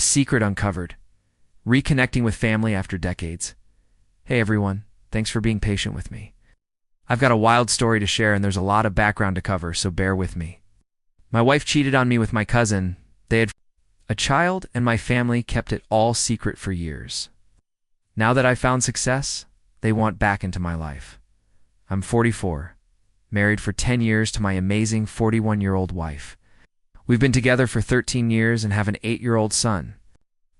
secret uncovered. Reconnecting with family after decades. Hey everyone, thanks for being patient with me. I've got a wild story to share and there's a lot of background to cover, so bear with me. My wife cheated on me with my cousin. They had a child and my family kept it all secret for years. Now that I've found success, they want back into my life. I'm 44, married for 10 years to my amazing 41-year-old wife. We've been together for 13 years and have an 8-year-old son.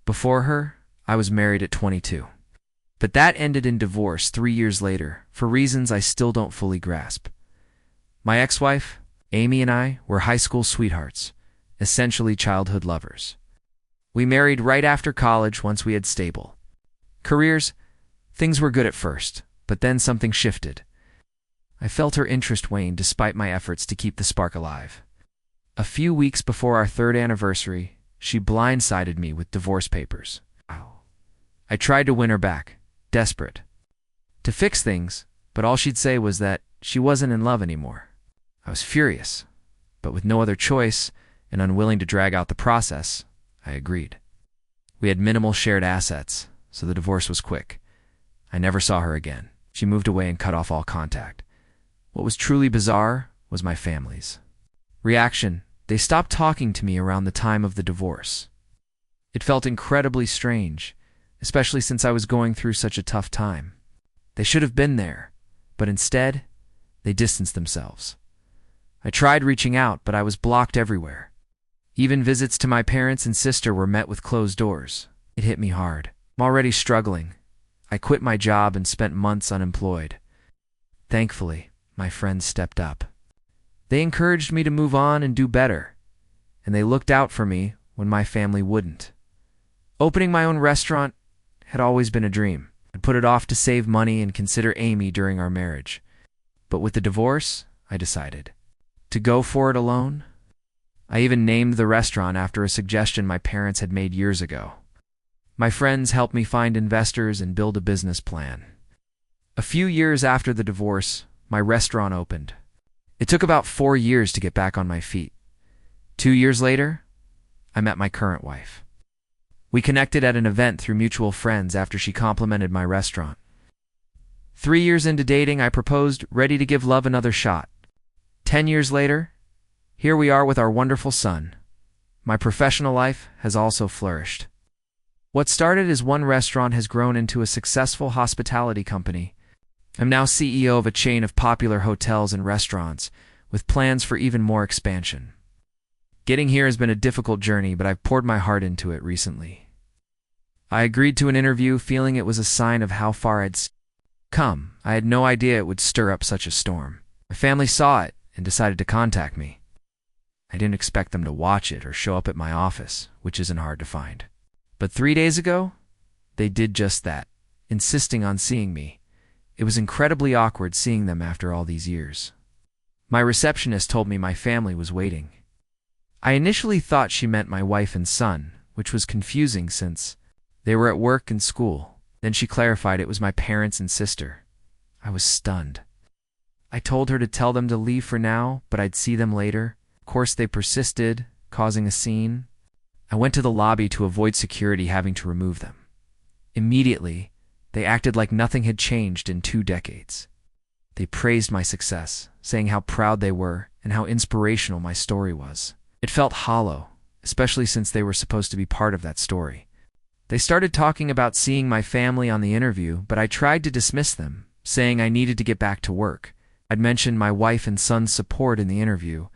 Before her, I was married at 22. But that ended in divorce 3 years later, for reasons I still don't fully grasp. My ex-wife, Amy, and I were high school sweethearts, essentially childhood lovers. We married right after college once we had stable careers. Things were good at first, but then something shifted. I felt her interest wane despite my efforts to keep the spark alive. A few weeks before our 3rd anniversary, she blindsided me with divorce papers. I tried to win her back, desperate to fix things, but all she'd say was that she wasn't in love anymore. I was furious, but with no other choice and unwilling to drag out the process, I agreed. We had minimal shared assets, so the divorce was quick. I never saw her again. She moved away and cut off all contact. What was truly bizarre was my family's reaction. They stopped talking to me around the time of the divorce. It felt incredibly strange, especially since I was going through such a tough time. They should have been there, but instead, they distanced themselves. I tried reaching out, but I was blocked everywhere. Even visits to my parents and sister were met with closed doors. It hit me hard. I'm already struggling. I quit my job and spent months unemployed. Thankfully, my friends stepped up. They encouraged me to move on and do better, and they looked out for me when my family wouldn't. Opening my own restaurant had always been a dream. I'd put it off to save money and consider Amy during our marriage. But with the divorce, I decided to go for it alone. I even named the restaurant after a suggestion my parents had made years ago. My friends helped me find investors and build a business plan. A few years after the divorce, my restaurant opened. It took about 4 years to get back on my feet. 2 years later, I met my current wife. We connected at an event through mutual friends after she complimented my restaurant. 3 years into dating, I proposed, ready to give love another shot. 10 years later, here we are with our wonderful son. My professional life has also flourished. What started as one restaurant has grown into a successful hospitality company. I'm now CEO of a chain of popular hotels and restaurants, with plans for even more expansion. Getting here has been a difficult journey, but I've poured my heart into it recently. I agreed to an interview feeling it was a sign of how far I'd come. I had no idea it would stir up such a storm. My family saw it and decided to contact me. I didn't expect them to watch it or show up at my office, which isn't hard to find. But 3 days ago, they did just that, insisting on seeing me. It was incredibly awkward seeing them after all these years. My receptionist told me my family was waiting. I initially thought she meant my wife and son, which was confusing since they were at work and school. Then she clarified it was my parents and sister. I was stunned. I told her to tell them to leave for now, but I'd see them later. Of course, they persisted, causing a scene. I went to the lobby to avoid security having to remove them. Immediately, they acted like nothing had changed in 2 decades. They praised my success, saying how proud they were and how inspirational my story was. It felt hollow, especially since they were supposed to be part of that story. They started talking about seeing my family on the interview, but I tried to dismiss them, saying I needed to get back to work. I'd mentioned my wife and son's support in the interview,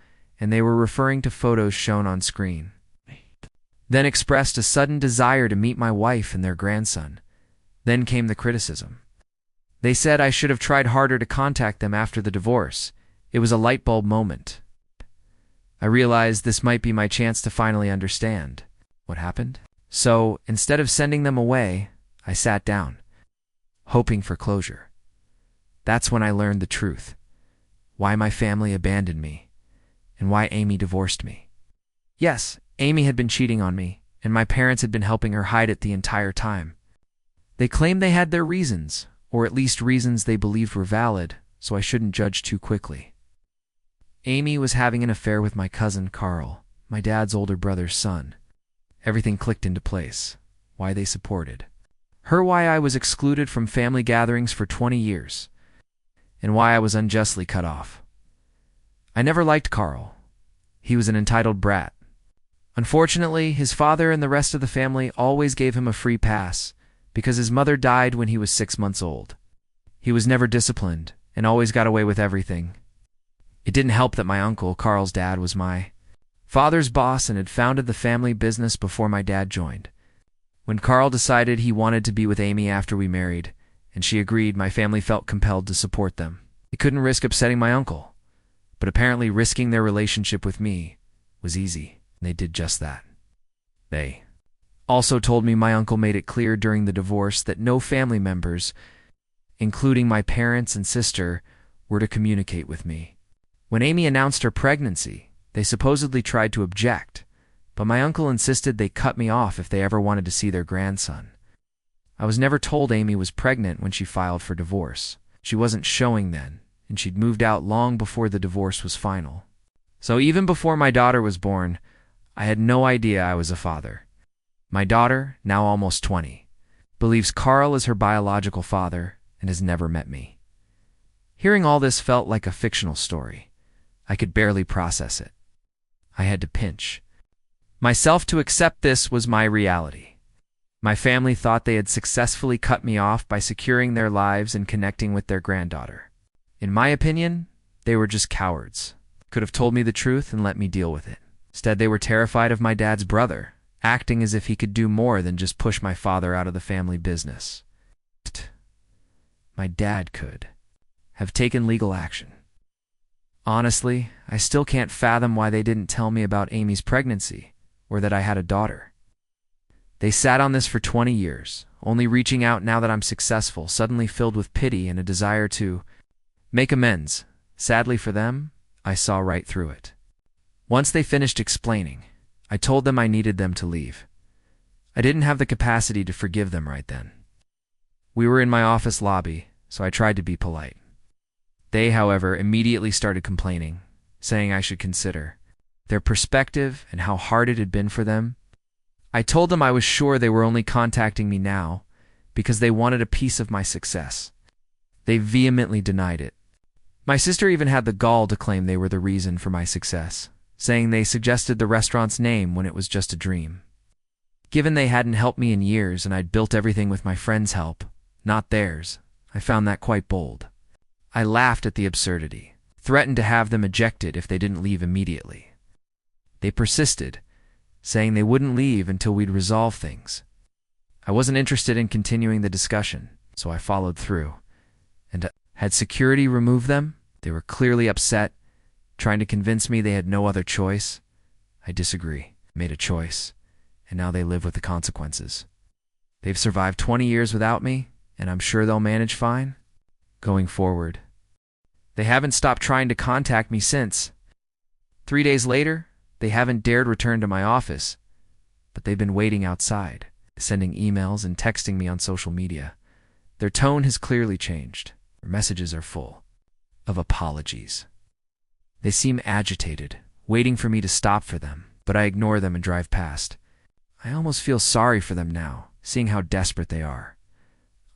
and they were referring to photos shown on screen. Then expressed a sudden desire to meet my wife and their grandson. Then came the criticism. They said I should have tried harder to contact them after the divorce. It was a light bulb moment. I realized this might be my chance to finally understand what happened. So, instead of sending them away, I sat down, hoping for closure. That's when I learned the truth. Why my family abandoned me, and why Amy divorced me. Yes, Amy had been cheating on me, and my parents had been helping her hide it the entire time. They claimed they had their reasons, or at least reasons they believed were valid, so I shouldn't judge too quickly. Amy was having an affair with my cousin Carl, my dad's older brother's son. Everything clicked into place. Why they supported her, why I was excluded from family gatherings for 20 years, and why I was unjustly cut off. I never liked Carl. He was an entitled brat. Unfortunately, his father and the rest of the family always gave him a free pass because his mother died when he was 6 months old. He was never disciplined and always got away with everything. It didn't help that my uncle, Carl's dad, was my father's boss and had founded the family business before my dad joined. When Carl decided he wanted to be with Amy after we married, and she agreed, my family felt compelled to support them. They couldn't risk upsetting my uncle, but apparently risking their relationship with me was easy, and they did just that. They also told me my uncle made it clear during the divorce that no family members, including my parents and sister, were to communicate with me. When Amy announced her pregnancy, they supposedly tried to object, but my uncle insisted they cut me off if they ever wanted to see their grandson. I was never told Amy was pregnant when she filed for divorce. She wasn't showing then, and she'd moved out long before the divorce was final. So even before my daughter was born, I had no idea I was a father. My daughter, now almost 20, believes Carl is her biological father and has never met me. Hearing all this felt like a fictional story. I could barely process it. I had to pinch myself to accept this was my reality. My family thought they had successfully cut me off by securing their lives and connecting with their granddaughter. In my opinion, they were just cowards. Could have told me the truth and let me deal with it. Instead, they were terrified of my dad's brother, acting as if he could do more than just push my father out of the family business. My dad could have taken legal action. Honestly, I still can't fathom why they didn't tell me about Amy's pregnancy or that I had a daughter. They sat on this for 20 years, only reaching out now that I'm successful, suddenly filled with pity and a desire to make amends. Sadly for them, I saw right through it. Once they finished explaining, I told them I needed them to leave. I didn't have the capacity to forgive them right then. We were in my office lobby, so I tried to be polite. They, however, immediately started complaining, saying I should consider their perspective and how hard it had been for them. I told them I was sure they were only contacting me now because they wanted a piece of my success. They vehemently denied it. My sister even had the gall to claim they were the reason for my success, saying they suggested the restaurant's name when it was just a dream. Given they hadn't helped me in years and I'd built everything with my friends' help, not theirs, I found that quite bold. I laughed at the absurdity, threatened to have them ejected if they didn't leave immediately. They persisted, saying they wouldn't leave until we'd resolve things. I wasn't interested in continuing the discussion, so I followed through. And had security remove them? They were clearly upset, trying to convince me they had no other choice. I disagree. Made a choice, and now they live with the consequences. They've survived 20 years without me, and I'm sure they'll manage fine going forward. They haven't stopped trying to contact me since. 3 days later, they haven't dared return to my office, but they've been waiting outside, sending emails and texting me on social media. Their tone has clearly changed. Their messages are full of apologies. They seem agitated, waiting for me to stop for them, but I ignore them and drive past. I almost feel sorry for them now, seeing how desperate they are.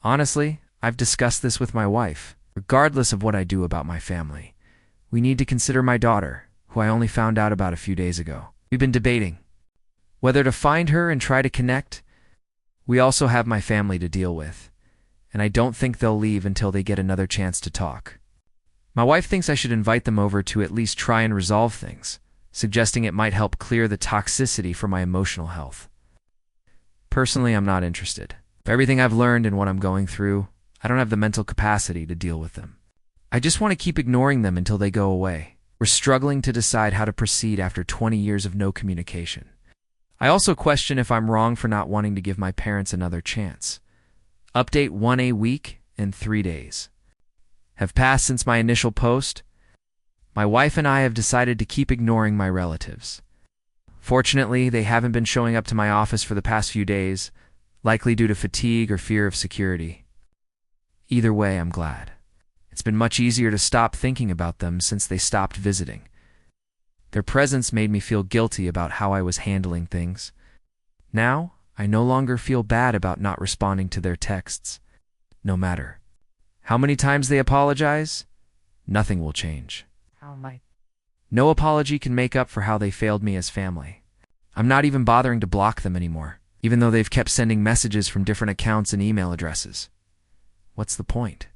Honestly, I've discussed this with my wife. Regardless of what I do about my family, we need to consider my daughter, who I only found out about a few days ago. We've been debating whether to find her and try to connect. We also have my family to deal with, and I don't think they'll leave until they get another chance to talk. My wife thinks I should invite them over to at least try and resolve things, suggesting it might help clear the toxicity for my emotional health. Personally, I'm not interested. For everything I've learned and what I'm going through, I don't have the mental capacity to deal with them. I just want to keep ignoring them until they go away. We're struggling to decide how to proceed after 20 years of no communication. I also question if I'm wrong for not wanting to give my parents another chance. Update 1 week and 3 days have passed since my initial post. My wife and I have decided to keep ignoring my relatives. Fortunately, they haven't been showing up to my office for the past few days, likely due to fatigue or fear of security. Either way, I'm glad. It's been much easier to stop thinking about them since they stopped visiting. Their presence made me feel guilty about how I was handling things. Now, I no longer feel bad about not responding to their texts. No matter how many times they apologize, nothing will change. No apology can make up for how they failed me as family. I'm not even bothering to block them anymore, even though they've kept sending messages from different accounts and email addresses. What's the point?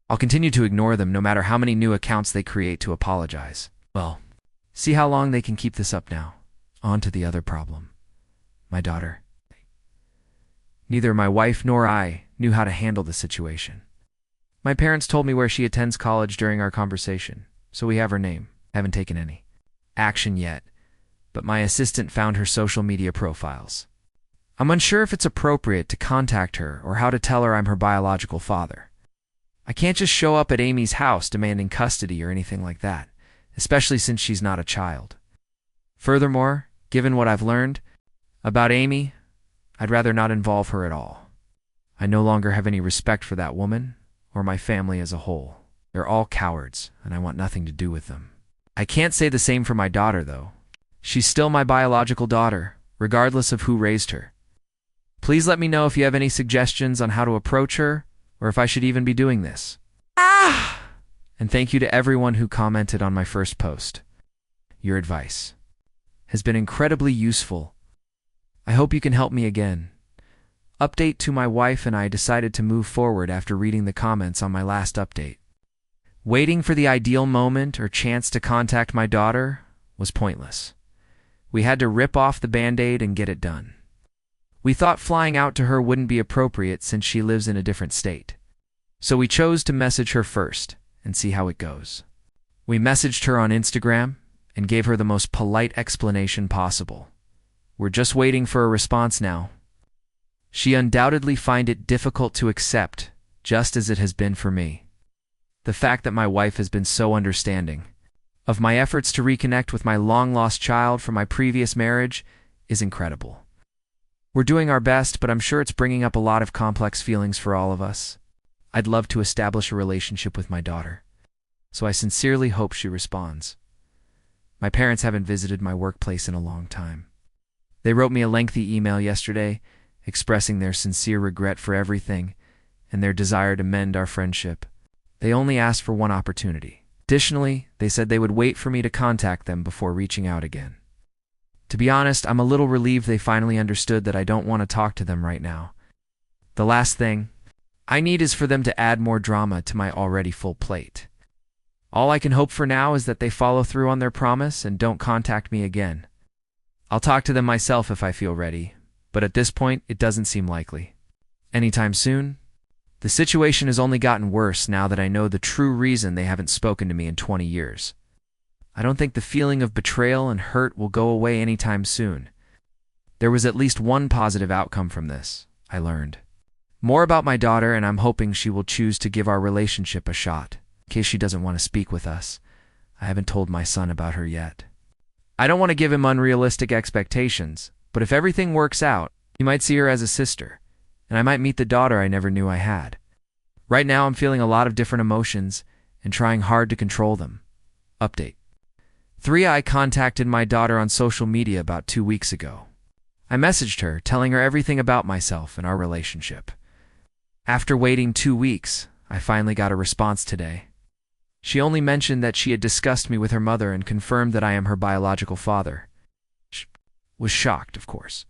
I'll continue to ignore them no matter how many new accounts they create to apologize. Well, see how long they can keep this up now. On to the other problem. My daughter. Neither my wife nor I knew how to handle the situation. My parents told me where she attends college during our conversation, so we have her name. Haven't taken any action yet, but my assistant found her social media profiles. I'm unsure if it's appropriate to contact her or how to tell her I'm her biological father. I can't just show up at Amy's house demanding custody or anything like that, especially since she's not a child. Furthermore, given what I've learned about Amy, I'd rather not involve her at all. I no longer have any respect for that woman or my family as a whole. They're all cowards, and I want nothing to do with them. I can't say the same for my daughter, though. She's still my biological daughter, regardless of who raised her. Please let me know if you have any suggestions on how to approach her, or if I should even be doing this. And thank you to everyone who commented on my first post. Your advice has been incredibly useful. I hope you can help me again. Update to my wife and I decided to move forward after reading the comments on my last update. Waiting for the ideal moment or chance to contact my daughter was pointless. We had to rip off the Band-Aid and get it done. We thought flying out to her wouldn't be appropriate since she lives in a different state. So we chose to message her first and see how it goes. We messaged her on Instagram and gave her the most polite explanation possible. We're just waiting for a response now. She undoubtedly finds it difficult to accept, just as it has been for me. The fact that my wife has been so understanding of my efforts to reconnect with my long-lost child from my previous marriage is incredible. We're doing our best, but I'm sure it's bringing up a lot of complex feelings for all of us. I'd love to establish a relationship with my daughter, so I sincerely hope she responds. My parents haven't visited my workplace in a long time. They wrote me a lengthy email yesterday, expressing their sincere regret for everything and their desire to mend our friendship. They only asked for one opportunity. Additionally, they said they would wait for me to contact them before reaching out again. To be honest, I'm a little relieved they finally understood that I don't want to talk to them right now. The last thing I need is for them to add more drama to my already full plate. All I can hope for now is that they follow through on their promise and don't contact me again. I'll talk to them myself if I feel ready, but at this point, it doesn't seem likely. Anytime soon? The situation has only gotten worse now that I know the true reason they haven't spoken to me in 20 years. I don't think the feeling of betrayal and hurt will go away anytime soon. There was at least one positive outcome from this, I learned. More about my daughter, and I'm hoping she will choose to give our relationship a shot. In case she doesn't want to speak with us, I haven't told my son about her yet. I don't want to give him unrealistic expectations, but if everything works out, he might see her as a sister, and I might meet the daughter I never knew I had. Right now, I'm feeling a lot of different emotions and trying hard to control them. Update. 3I contacted my daughter on social media about 2 weeks ago. I messaged her, telling her everything about myself and our relationship. After waiting 2 weeks, I finally got a response today. She only mentioned that she had discussed me with her mother and confirmed that I am her biological father. She was shocked, of course.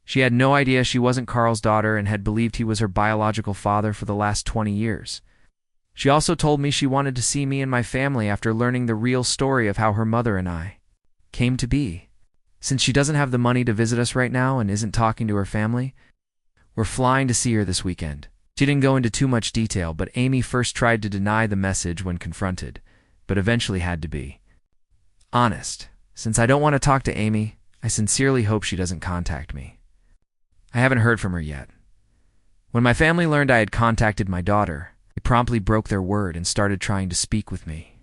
She had no idea she wasn't Carl's daughter and had believed he was her biological father for the last 20 years. She also told me she wanted to see me and my family after learning the real story of how her mother and I came to be. Since she doesn't have the money to visit us right now and isn't talking to her family, we're flying to see her this weekend. She didn't go into too much detail, but Amy first tried to deny the message when confronted, but eventually had to be honest. Since I don't want to talk to Amy, I sincerely hope she doesn't contact me. I haven't heard from her yet. When my family learned I had contacted my daughter, they promptly broke their word and started trying to speak with me.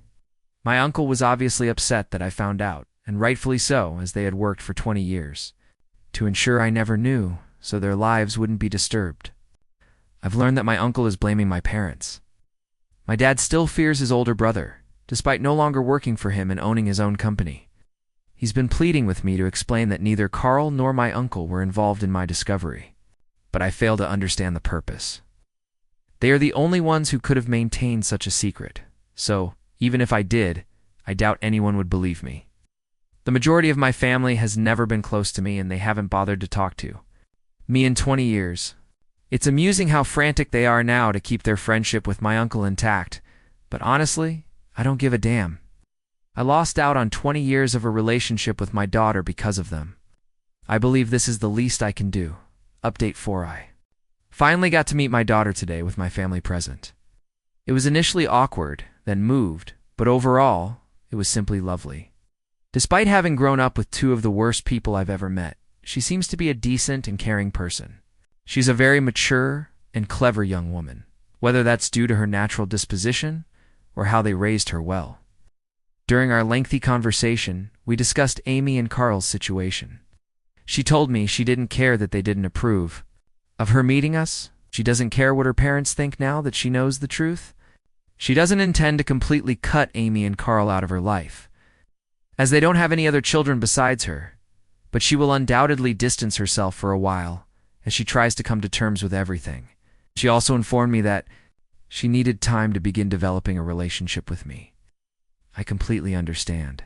My uncle was obviously upset that I found out, and rightfully so, as they had worked for 20 years to ensure I never knew, so their lives wouldn't be disturbed. I've learned that my uncle is blaming my parents. My dad still fears his older brother, despite no longer working for him and owning his own company. He's been pleading with me to explain that neither Carl nor my uncle were involved in my discovery, but I fail to understand the purpose. They are the only ones who could have maintained such a secret, so even if I did, I doubt anyone would believe me. The majority of my family has never been close to me, and they haven't bothered to talk to me in 20 years. It's amusing how frantic they are now to keep their friendship with my uncle intact, but honestly, I don't give a damn. I lost out on 20 years of a relationship with my daughter because of them. I believe this is the least I can do. Update 4i. Finally got to meet my daughter today with my family present. It was initially awkward, then moved, but overall, it was simply lovely. Despite having grown up with two of the worst people I've ever met, she seems to be a decent and caring person. She's a very mature and clever young woman, whether that's due to her natural disposition or how they raised her well. During our lengthy conversation, we discussed Amy and Carl's situation. She told me she didn't care that they didn't approve of her meeting us. She doesn't care what her parents think now that she knows the truth. She doesn't intend to completely cut Amy and Carl out of her life, as they don't have any other children besides her, but she will undoubtedly distance herself for a while as she tries to come to terms with everything. She also informed me that she needed time to begin developing a relationship with me. I completely understand.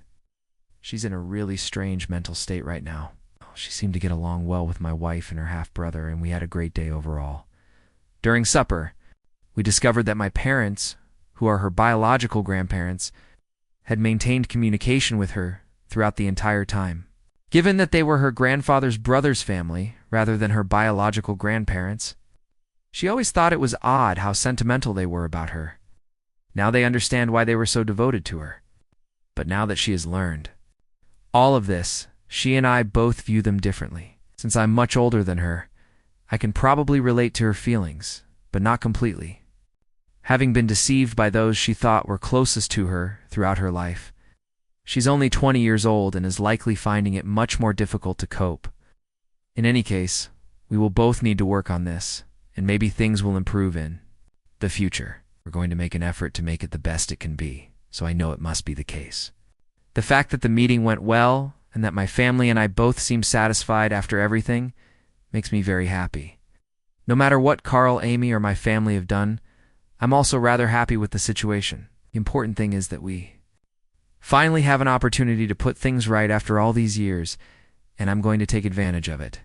She's in a really strange mental state right now. She seemed to get along well with my wife and her half-brother, and we had a great day overall. During supper, we discovered that my parents, who are her biological grandparents, had maintained communication with her throughout the entire time. Given that they were her grandfather's brother's family rather than her biological grandparents, she always thought it was odd how sentimental they were about her. Now they understand why they were so devoted to her. But now that she has learned all of this, she and I both view them differently. Since I'm much older than her, I can probably relate to her feelings, but not completely. Having been deceived by those she thought were closest to her throughout her life, she's only 20 years old and is likely finding it much more difficult to cope. In any case, we will both need to work on this, and maybe things will improve in the future. We're going to make an effort to make it the best it can be, so I know it must be the case. The fact that the meeting went well and that my family and I both seem satisfied after everything makes me very happy. No matter what Carl, Amy, or my family have done, I'm also rather happy with the situation. The important thing is that we finally have an opportunity to put things right after all these years, and I'm going to take advantage of it.